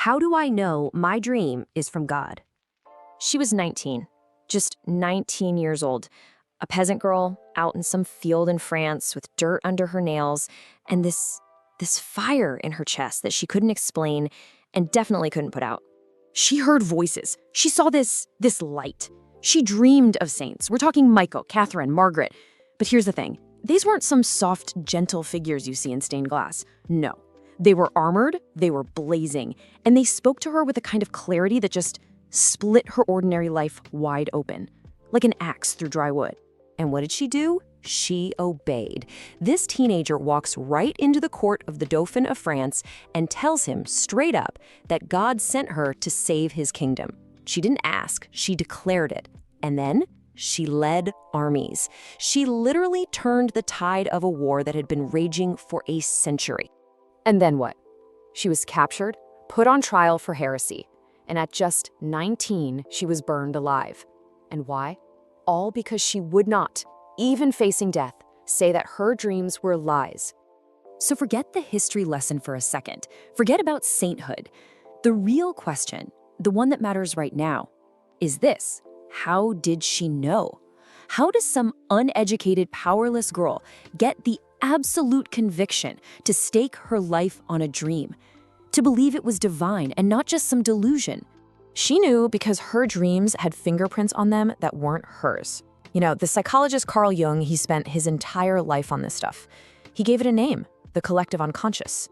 How do I know my dream is from God? She was 19, just 19 years old, a peasant girl out in some field in France with dirt under her nails and this fire in her chest that she couldn't explain and definitely couldn't put out. She heard voices. She saw this light. She dreamed of saints. We're talking Michael, Catherine, Margaret. But here's the thing. These weren't some soft, gentle figures you see in stained glass. No. They were armored, they were blazing, and they spoke to her with a kind of clarity that just split her ordinary life wide open, like an axe through dry wood. And what did she do? She obeyed. This teenager walks right into the court of the Dauphin of France and tells him straight up that God sent her to save his kingdom. She didn't ask, she declared it. And then she led armies. She literally turned the tide of a war that had been raging for a century. And then what? She was captured, put on trial for heresy, and at just 19, she was burned alive. And why? All because she would not, even facing death, say that her dreams were lies. So forget the history lesson for a second. Forget about sainthood. The real question, the one that matters right now, is this: how did she know? How does some uneducated, powerless girl get the absolute conviction to stake her life on a dream, to believe it was divine and not just some delusion? She knew because her dreams had fingerprints on them that weren't hers. You know, the psychologist Carl Jung, he spent his entire life on this stuff. He gave it a name, the collective unconscious.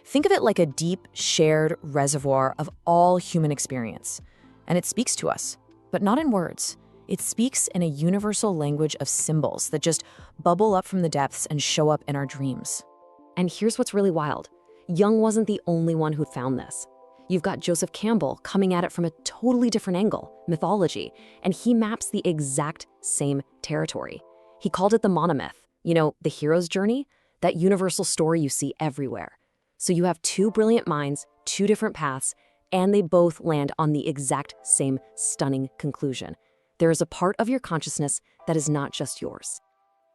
Think of it like a deep, shared reservoir of all human experience. And it speaks to us, but not in words. It speaks in a universal language of symbols that just bubble up from the depths and show up in our dreams. And here's what's really wild. Jung wasn't the only one who found this. You've got Joseph Campbell coming at it from a totally different angle, mythology, and he maps the exact same territory. He called it the monomyth, you know, the hero's journey, that universal story you see everywhere. So you have two brilliant minds, two different paths, and they both land on the exact same stunning conclusion. There is a part of your consciousness that is not just yours.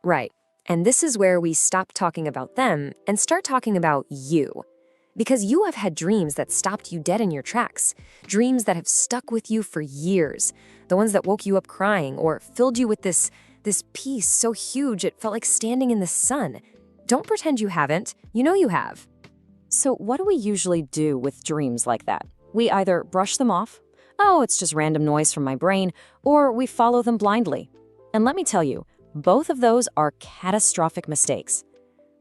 Right. And this is where we stop talking about them and start talking about you. Because you have had dreams that stopped you dead in your tracks, dreams that have stuck with you for years, the ones that woke you up crying or filled you with this peace so huge it felt like standing in the sun. Don't pretend you haven't. You know you have. So what do we usually do with dreams like that? We either brush them off, oh, it's just random noise from my brain, or we follow them blindly. And let me tell you, both of those are catastrophic mistakes.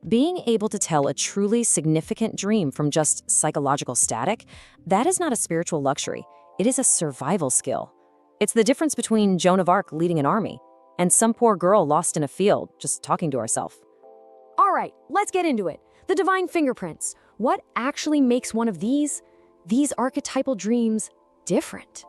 Being able to tell a truly significant dream from just psychological static, that is not a spiritual luxury. It is a survival skill. It's the difference between Joan of Arc leading an army and some poor girl lost in a field just talking to herself. All right, let's get into it. The divine fingerprints. What actually makes one of these archetypal dreams different?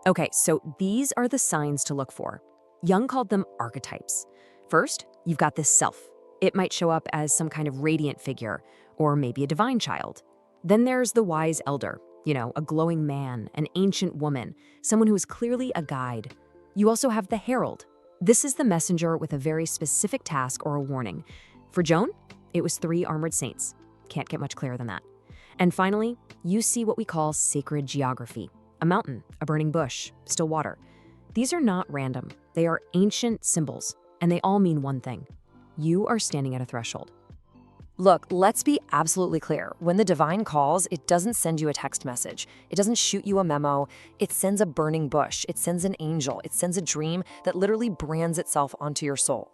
Okay, so these are the signs to look for. Jung called them archetypes. First, you've got this self. It might show up as some kind of radiant figure, or maybe a divine child. Then there's the wise elder, you know, a glowing man, an ancient woman, someone who is clearly a guide. You also have the herald. This is the messenger with a very specific task or a warning. For Joan, it was 3 armored saints. Can't get much clearer than that. And finally, you see what we call sacred geography. A mountain, a burning bush, still water. These are not random. They are ancient symbols, and they all mean one thing. You are standing at a threshold. Look, let's be absolutely clear. When the divine calls, it doesn't send you a text message. It doesn't shoot you a memo. It sends a burning bush. It sends an angel. It sends a dream that literally brands itself onto your soul.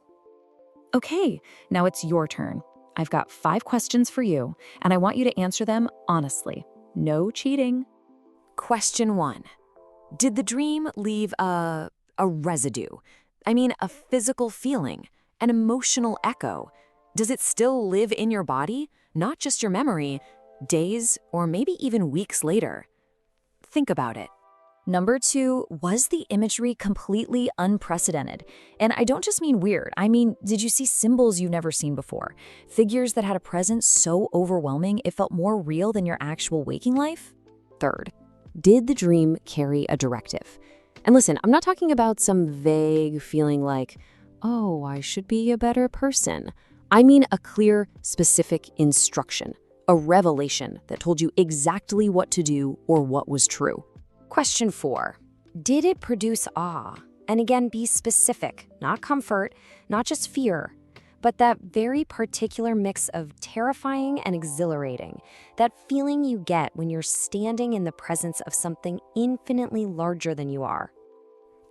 Okay, now it's your turn. I've got 5 questions for you, and I want you to answer them honestly. No cheating. Question 1. Did the dream leave a residue? I mean, a physical feeling, an emotional echo? Does it still live in your body, not just your memory, days or maybe even weeks later? Think about it. Number 2, was the imagery completely unprecedented? And I don't just mean weird. I mean, did you see symbols you've never seen before? Figures that had a presence so overwhelming it felt more real than your actual waking life? Third, did the dream carry a directive? And listen, I'm not talking about some vague feeling like, oh, I should be a better person. I mean a clear, specific instruction. A revelation that told you exactly what to do or what was true. Question 4. Did it produce awe? And again, be specific, not comfort, not just fear, but that very particular mix of terrifying and exhilarating, that feeling you get when you're standing in the presence of something infinitely larger than you are.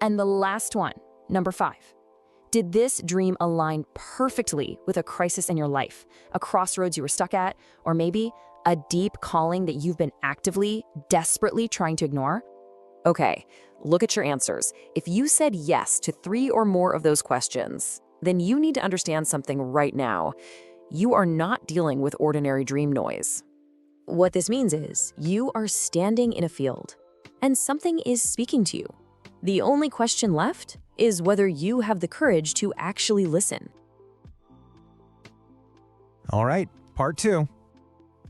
And the last one, number 5. Did this dream align perfectly with a crisis in your life, a crossroads you were stuck at, or maybe a deep calling that you've been actively, desperately trying to ignore? Okay, look at your answers. If you said yes to 3 or more of those questions, then you need to understand something right now. You are not dealing with ordinary dream noise. What this means is you are standing in a field, and something is speaking to you. The only question left is whether you have the courage to actually listen. All right, part 2.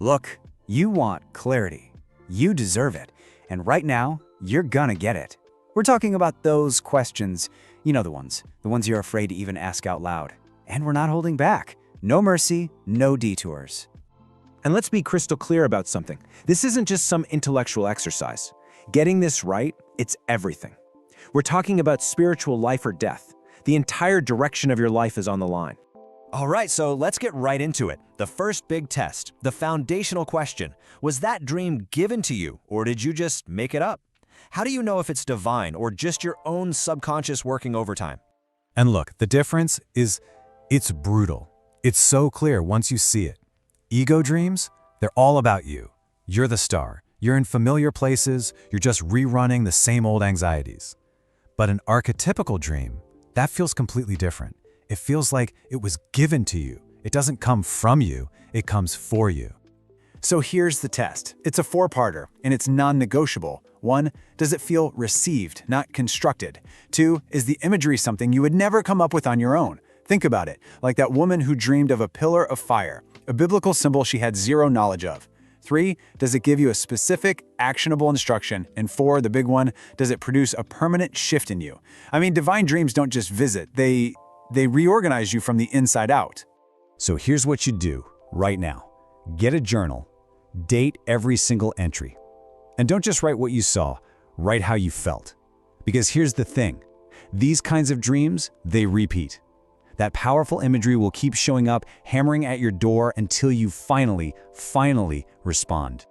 Look, you want clarity. You deserve it. And right now, you're gonna get it. We're talking about those questions, you know the ones you're afraid to even ask out loud. And we're not holding back. No mercy, no detours. And let's be crystal clear about something. This isn't just some intellectual exercise. Getting this right, it's everything. We're talking about spiritual life or death. The entire direction of your life is on the line. All right, so let's get right into it. The first big test, the foundational question. Was that dream given to you, or did you just make it up? How do you know if it's divine or just your own subconscious working overtime? And look, the difference is it's brutal. It's so clear once you see it. Ego dreams, they're all about you. You're the star. You're in familiar places. You're just rerunning the same old anxieties. But an archetypical dream, that feels completely different. It feels like it was given to you. It doesn't come from you, it comes for you. So here's the test. It's a 4-parter, and it's non-negotiable. 1, does it feel received, not constructed? 2, is the imagery something you would never come up with on your own? Think about it, like that woman who dreamed of a pillar of fire, a biblical symbol she had zero knowledge of. 3, does it give you a specific, actionable instruction? And 4, the big one, does it produce a permanent shift in you? I mean, divine dreams don't just visit, they reorganize you from the inside out. So here's what you do right now. Get a journal. Date every single entry. And don't just write what you saw, write how you felt. Because here's the thing. These kinds of dreams, they repeat. That powerful imagery will keep showing up, hammering at your door until you finally respond.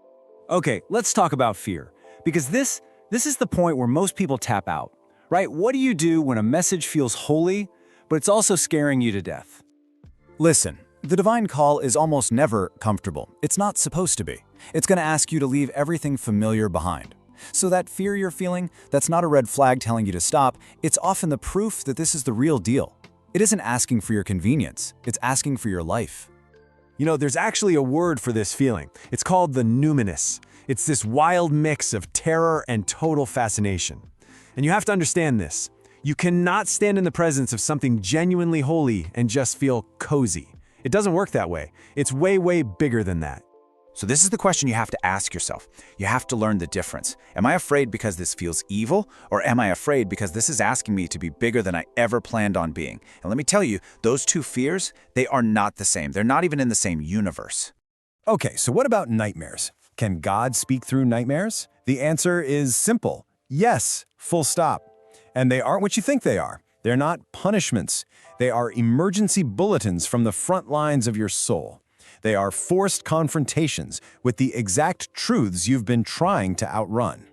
Okay, let's talk about fear. Because this is the point where most people tap out, right? What do you do when a message feels holy, but it's also scaring you to death? Listen, the divine call is almost never comfortable. It's not supposed to be. It's going to ask you to leave everything familiar behind. So that fear you're feeling, that's not a red flag telling you to stop. It's often the proof that this is the real deal. It isn't asking for your convenience. It's asking for your life. You know, there's actually a word for this feeling. It's called the numinous. It's this wild mix of terror and total fascination. And you have to understand this. You cannot stand in the presence of something genuinely holy and just feel cozy. It doesn't work that way. It's way bigger than that. So this is the question you have to ask yourself. You have to learn the difference. Am I afraid because this feels evil, or am I afraid because this is asking me to be bigger than I ever planned on being? And let me tell you, those two fears, they are not the same. They're not even in the same universe. Okay, so what about nightmares? Can God speak through nightmares? The answer is simple. Yes, full stop. And they aren't what you think they are. They're not punishments. They are emergency bulletins from the front lines of your soul. They are forced confrontations with the exact truths you've been trying to outrun.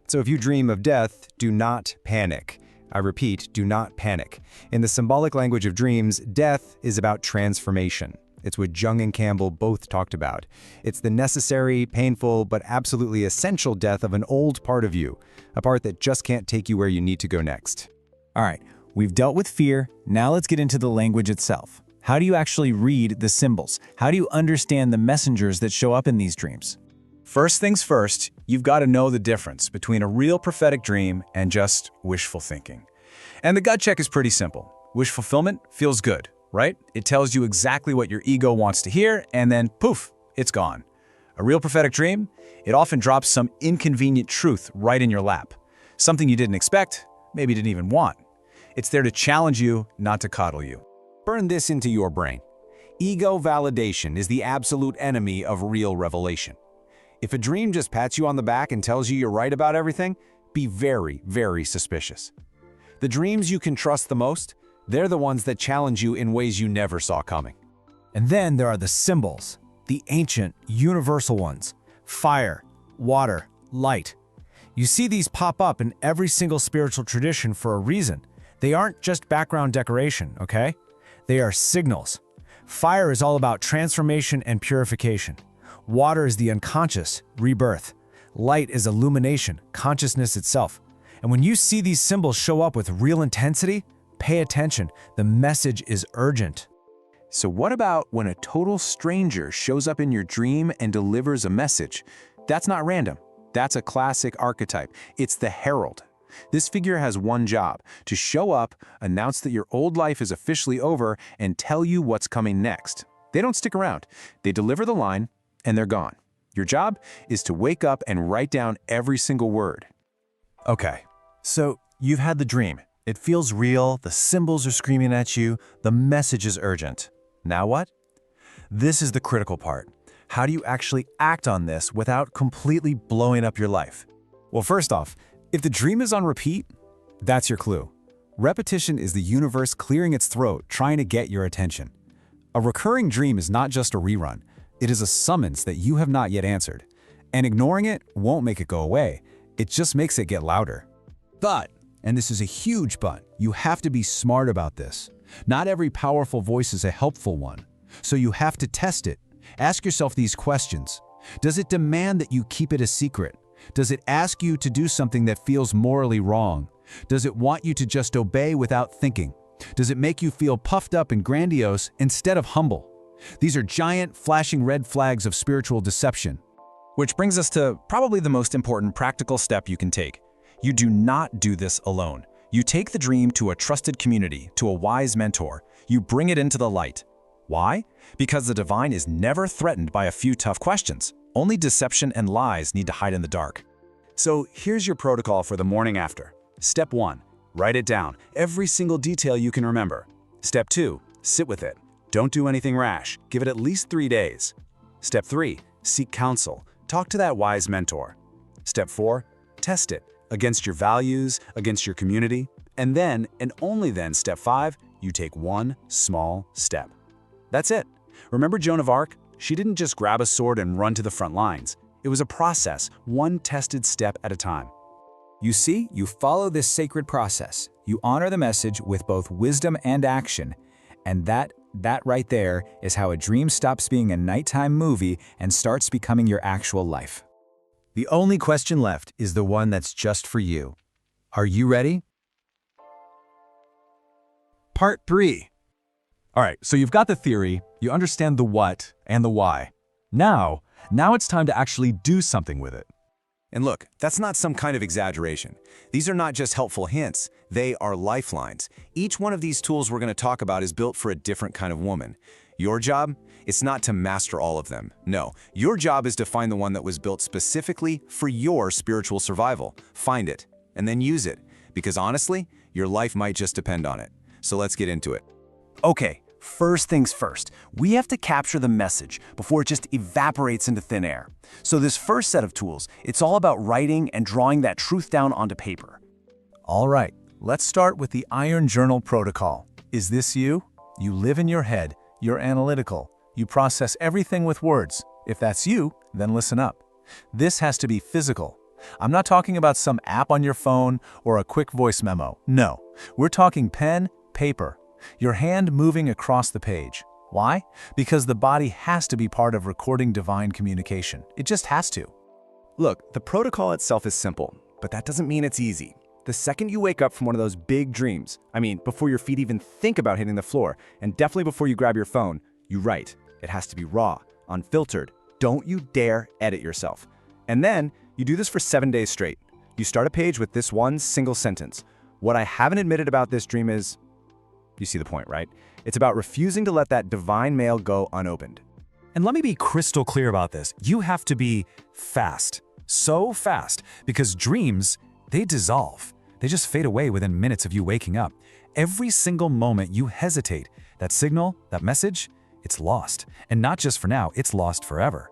So if you dream of death, do not panic. I repeat, do not panic. In the symbolic language of dreams, death is about transformation. It's what Jung and Campbell both talked about. It's the necessary, painful, but absolutely essential death of an old part of you, a part that just can't take you where you need to go next. All right, we've dealt with fear. Now let's get into the language itself. How do you actually read the symbols? How do you understand the messengers that show up in these dreams? First things first, you've got to know the difference between a real prophetic dream and just wishful thinking. And the gut check is pretty simple. Wish fulfillment feels good, right? It tells you exactly what your ego wants to hear, and then poof, it's gone. A real prophetic dream, it often drops some inconvenient truth right in your lap. Something you didn't expect, maybe didn't even want. It's there to challenge you, not to coddle you. Burn this into your brain. Ego validation is the absolute enemy of real revelation. If a dream just pats you on the back and tells you you're right about everything, be very, very suspicious. The dreams you can trust the most, they're the ones that challenge you in ways you never saw coming. And then there are the symbols, the ancient, universal ones: fire, water, light. You see these pop up in every single spiritual tradition for a reason. They aren't just background decoration, okay? They are signals. Fire is all about transformation and purification. Water is the unconscious, rebirth. Light is illumination, consciousness itself. And when you see these symbols show up with real intensity, pay attention. The message is urgent. So what about when a total stranger shows up in your dream and delivers a message? That's not random. That's a classic archetype. It's the herald. This figure has one job: to show up, announce that your old life is officially over, and tell you what's coming next. They don't stick around. They deliver the line, and they're gone. Your job is to wake up and write down every single word. Okay, so you've had the dream. It feels real, the symbols are screaming at you, the message is urgent. Now what? This is the critical part. How do you actually act on this without completely blowing up your life? Well, first off, if the dream is on repeat, that's your clue. Repetition is the universe clearing its throat, trying to get your attention. A recurring dream is not just a rerun. It is a summons that you have not yet answered. And ignoring it won't make it go away. It just makes it get louder. But, and this is a huge but, you have to be smart about this. Not every powerful voice is a helpful one. So you have to test it. Ask yourself these questions. Does it demand that you keep it a secret? Does it ask you to do something that feels morally wrong? Does it want you to just obey without thinking? Does it make you feel puffed up and grandiose instead of humble? These are giant, flashing red flags of spiritual deception. Which brings us to probably the most important practical step you can take. You do not do this alone. You take the dream to a trusted community, to a wise mentor. You bring it into the light. Why? Because the divine is never threatened by a few tough questions. Only deception and lies need to hide in the dark. So here's your protocol for the morning after. Step 1, write it down, every single detail you can remember. Step 2, sit with it. Don't do anything rash. Give it at least 3 days. Step 3, seek counsel. Talk to that wise mentor. Step 4, test it against your values, against your community. And then, and only then, step 5, you take one small step. That's it. Remember Joan of Arc? She didn't just grab a sword and run to the front lines. It was a process, one tested step at a time. You see, you follow this sacred process. You honor the message with both wisdom and action. And that right there is how a dream stops being a nighttime movie and starts becoming your actual life. The only question left is the one that's just for you. Are you ready? Part 3. All right, so you've got the theory, you understand the what and the why. Now it's time to actually do something with it. And look, that's not some kind of exaggeration. These are not just helpful hints, they are lifelines. Each one of these tools we're going to talk about is built for a different kind of woman. Your job? It's not to master all of them. No, your job is to find the one that was built specifically for your spiritual survival. Find it, and then use it. Because honestly, your life might just depend on it. So let's get into it. Okay, first things first, we have to capture the message before it just evaporates into thin air. So this first set of tools, it's all about writing and drawing that truth down onto paper. All right, let's start with the Iron Journal Protocol. Is this you? You live in your head, you're analytical, you process everything with words. If that's you, then listen up. This has to be physical. I'm not talking about some app on your phone or a quick voice memo. No, we're talking pen, paper. Your hand moving across the page. Why? Because the body has to be part of recording divine communication. It just has to. Look, the protocol itself is simple, but that doesn't mean it's easy. The second you wake up from one of those big dreams, before your feet even think about hitting the floor, and definitely before you grab your phone, you write. It has to be raw, unfiltered. Don't you dare edit yourself. And then, you do this for 7 days straight. You start a page with this one single sentence. What I haven't admitted about this dream is... You see the point, right? It's about refusing to let that divine mail go unopened. And let me be crystal clear about this. You have to be fast. So fast. Because dreams, they dissolve. They just fade away within minutes of you waking up. Every single moment you hesitate, that signal, that message, it's lost. And not just for now, it's lost forever.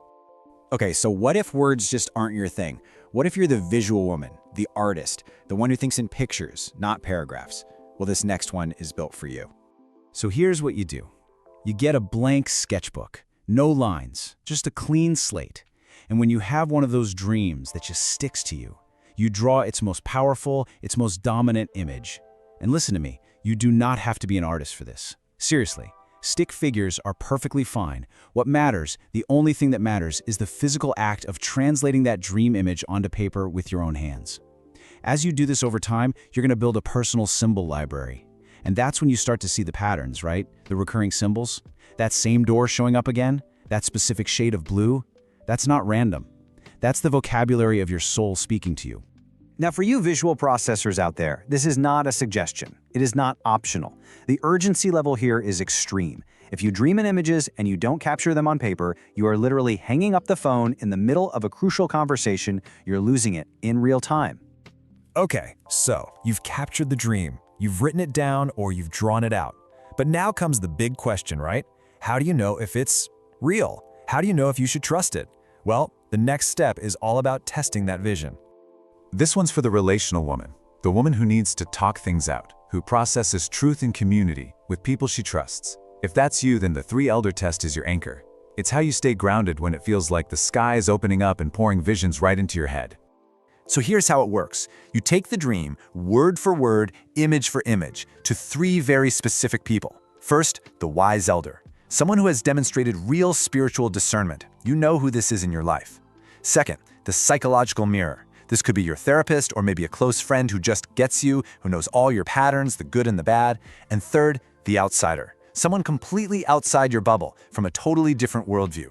Okay, so what if words just aren't your thing? What if you're the visual woman, the artist, the one who thinks in pictures, not paragraphs? Well, this next one is built for you. So here's what you do. You get a blank sketchbook, no lines, just a clean slate. And when you have one of those dreams that just sticks to you, you draw its most powerful, its most dominant image. And listen to me, you do not have to be an artist for this. Seriously, stick figures are perfectly fine. What matters, the only thing that matters, is the physical act of translating that dream image onto paper with your own hands. As you do this over time, you're going to build a personal symbol library. And that's when you start to see the patterns, right? The recurring symbols. That same door showing up again, that specific shade of blue, that's not random. That's the vocabulary of your soul speaking to you. Now, for you visual processors out there, this is not a suggestion. It is not optional. The urgency level here is extreme. If you dream in images and you don't capture them on paper, you are literally hanging up the phone in the middle of a crucial conversation. You're losing it in real time. Okay, so you've captured the dream, you've written it down, or you've drawn it out. But now comes the big question, right? How do you know if it's real? How do you know if you should trust it? Well, the next step is all about testing that vision. This one's for the relational woman, the woman who needs to talk things out, who processes truth in community with people she trusts. If that's you, then the 3 elder test is your anchor. It's how you stay grounded when it feels like the sky is opening up and pouring visions right into your head. So here's how it works. You take the dream, word for word, image for image, to 3 very specific people. First, the wise elder, someone who has demonstrated real spiritual discernment. You know who this is in your life. Second, the psychological mirror. This could be your therapist or maybe a close friend who just gets you, who knows all your patterns, the good and the bad. And third, the outsider, someone completely outside your bubble from a totally different worldview.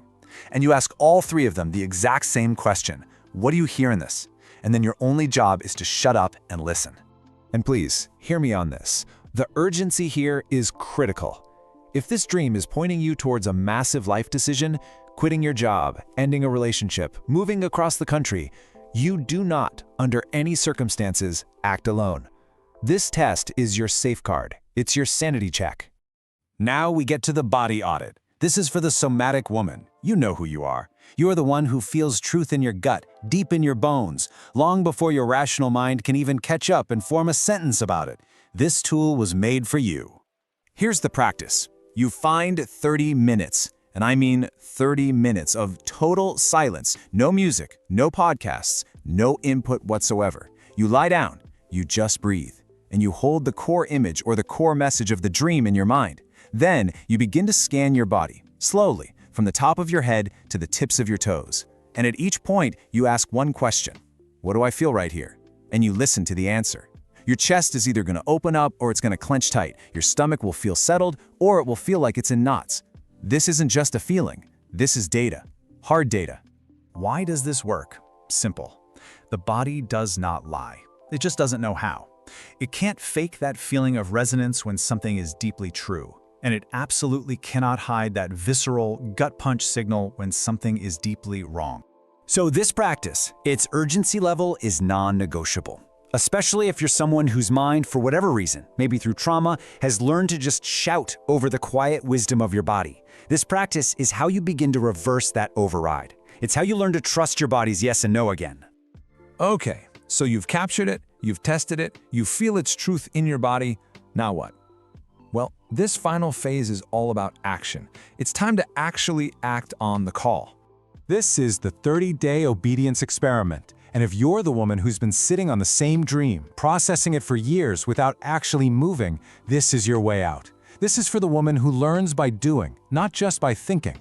And you ask all 3 of them the exact same question. What do you hear in this? And then your only job is to shut up and listen. And please, hear me on this. The urgency here is critical. If this dream is pointing you towards a massive life decision, quitting your job, ending a relationship, moving across the country, you do not, under any circumstances, act alone. This test is your safeguard. It's your sanity check. Now we get to the body audit. This is for the somatic woman. You know who you are. You are the one who feels truth in your gut, deep in your bones, long before your rational mind can even catch up and form a sentence about it. This tool was made for you. Here's the practice. You find 30 minutes, and I mean 30 minutes of total silence, no music, no podcasts, no input whatsoever. You lie down, you just breathe, and you hold the core image or the core message of the dream in your mind. Then you begin to scan your body, slowly, from the top of your head to the tips of your toes. And at each point, you ask one question. What do I feel right here? And you listen to the answer. Your chest is either going to open up or it's going to clench tight. Your stomach will feel settled or it will feel like it's in knots. This isn't just a feeling. This is data. Hard data. Why does this work? Simple. The body does not lie. It just doesn't know how. It can't fake that feeling of resonance when something is deeply true. And it absolutely cannot hide that visceral, gut punch signal when something is deeply wrong. So this practice, its urgency level is non-negotiable. Especially if you're someone whose mind, for whatever reason, maybe through trauma, has learned to just shout over the quiet wisdom of your body. This practice is how you begin to reverse that override. It's how you learn to trust your body's yes and no again. Okay, so you've captured it, you've tested it, you feel its truth in your body. Now what? Well, this final phase is all about action. It's time to actually act on the call. This is the 30-day obedience experiment. And if you're the woman who's been sitting on the same dream, processing it for years without actually moving, this is your way out. This is for the woman who learns by doing, not just by thinking.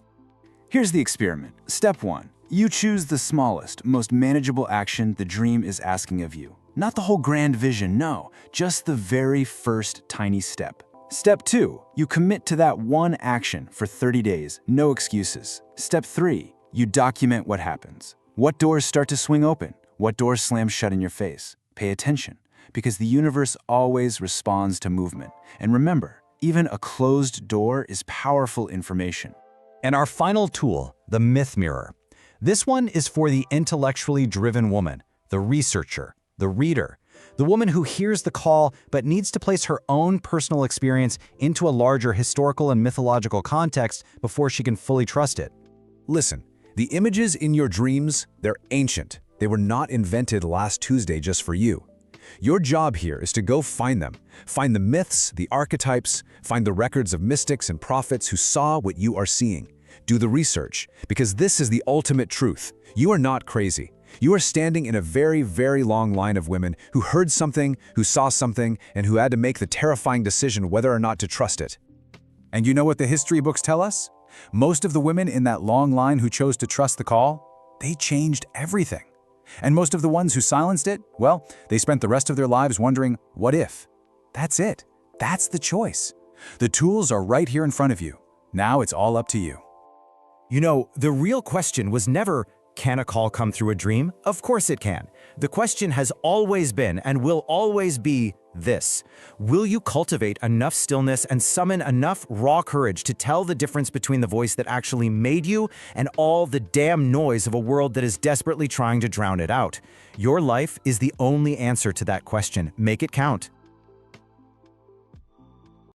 Here's the experiment. Step 1. You choose the smallest, most manageable action the dream is asking of you. Not the whole grand vision, no, just the very first tiny step. Step 2. You commit to that one action for 30 days, no excuses. Step 3. You document what happens. What doors start to swing open? What doors slam shut in your face? Pay attention, because the universe always responds to movement. And remember, even a closed door is powerful information. And our final tool, the myth mirror. This one is for the intellectually driven woman, the researcher, the reader, The woman who hears the call but needs to place her own personal experience into a larger historical and mythological context before she can fully trust it. Listen, the images in your dreams, they're ancient. They were not invented last Tuesday just for you. Your job here is to go find them. Find the myths, the archetypes, find the records of mystics and prophets who saw what you are seeing. Do the research, because this is the ultimate truth. You are not crazy. You are standing in a very, very long line of women who heard something, who saw something, and who had to make the terrifying decision whether or not to trust it. And you know what the history books tell us? Most of the women in that long line who chose to trust the call, they changed everything. And most of the ones who silenced it, well, they spent the rest of their lives wondering, what if? That's it. That's the choice. The tools are right here in front of you. Now it's all up to you. You know, the real question was never, can a call come through a dream? Of course it can. The question has always been and will always be this: will you cultivate enough stillness and summon enough raw courage to tell the difference between the voice that actually made you and all the damn noise of a world that is desperately trying to drown it out? Your life is the only answer to that question. Make it count.